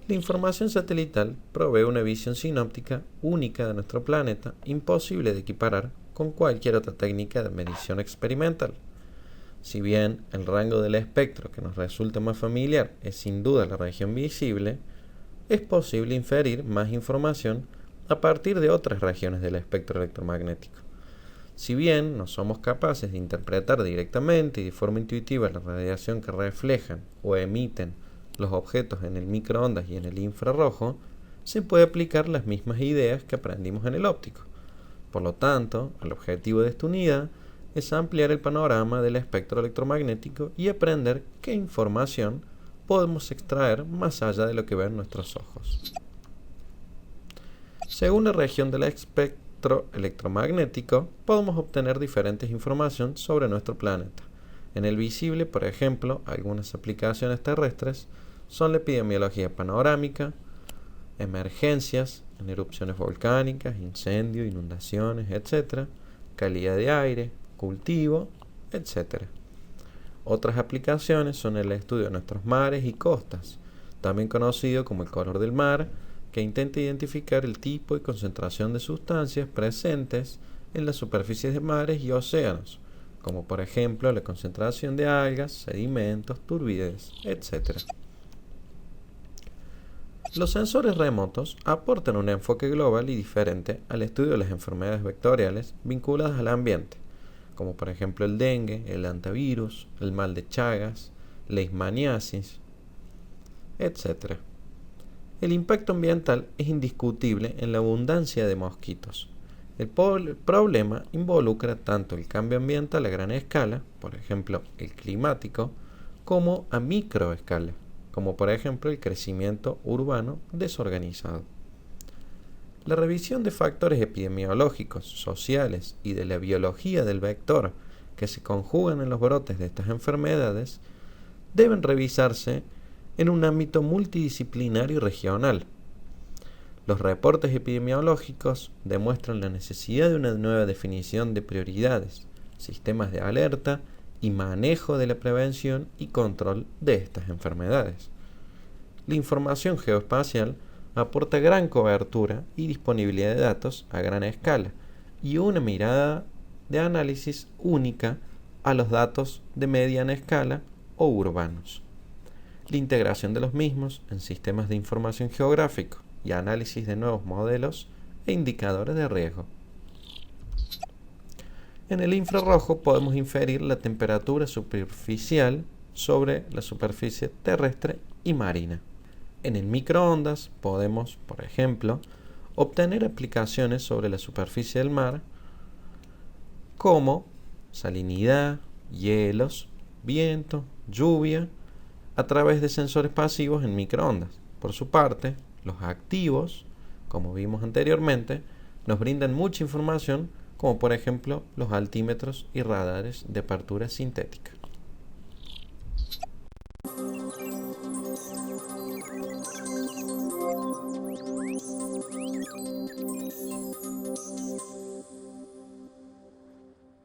La información satelital provee una visión sinóptica única de nuestro planeta, imposible de equiparar con cualquier otra técnica de medición experimental. Si bien el rango del espectro que nos resulta más familiar es sin duda la región visible, es posible inferir más información a partir de otras regiones del espectro electromagnético. Si bien no somos capaces de interpretar directamente y de forma intuitiva la radiación que reflejan o emiten los objetos en el microondas y en el infrarrojo, se puede aplicar las mismas ideas que aprendimos en el óptico. Por lo tanto, el objetivo de esta unidad es ampliar el panorama del espectro electromagnético y aprender qué información podemos extraer más allá de lo que ven nuestros ojos. Según la región del espectro electromagnético, podemos obtener diferentes información sobre nuestro planeta. En el visible, por ejemplo, algunas aplicaciones terrestres son la epidemiología panorámica, emergencias en erupciones volcánicas, incendios, inundaciones, etc., calidad de aire, cultivo, etc. Otras aplicaciones son el estudio de nuestros mares y costas, también conocido como el color del mar, que intenta identificar el tipo y concentración de sustancias presentes en las superficies de mares y océanos, como por ejemplo la concentración de algas, sedimentos, turbidez, etc. Los sensores remotos aportan un enfoque global y diferente al estudio de las enfermedades vectoriales vinculadas al ambiente, como por ejemplo el dengue, el hantavirus, el mal de Chagas, la leishmaniasis, etc. El impacto ambiental es indiscutible en la abundancia de mosquitos. El problema involucra tanto el cambio ambiental a gran escala, por ejemplo el climático, como a microescala, como por ejemplo el crecimiento urbano desorganizado. La revisión de factores epidemiológicos, sociales y de la biología del vector que se conjugan en los brotes de estas enfermedades deben revisarse en un ámbito multidisciplinario y regional. Los reportes epidemiológicos demuestran la necesidad de una nueva definición de prioridades, sistemas de alerta y manejo de la prevención y control de estas enfermedades. La información geoespacial aporta gran cobertura y disponibilidad de datos a gran escala y una mirada de análisis única a los datos de mediana escala o urbanos. La integración de los mismos en sistemas de información geográfico y análisis de nuevos modelos e indicadores de riesgo. En el infrarrojo podemos inferir la temperatura superficial sobre la superficie terrestre y marina. En el microondas podemos, por ejemplo, obtener aplicaciones sobre la superficie del mar como salinidad, hielos, viento, lluvia, a través de sensores pasivos en microondas. Por su parte, los activos, como vimos anteriormente, nos brindan mucha información, como por ejemplo los altímetros y radares de apertura sintética.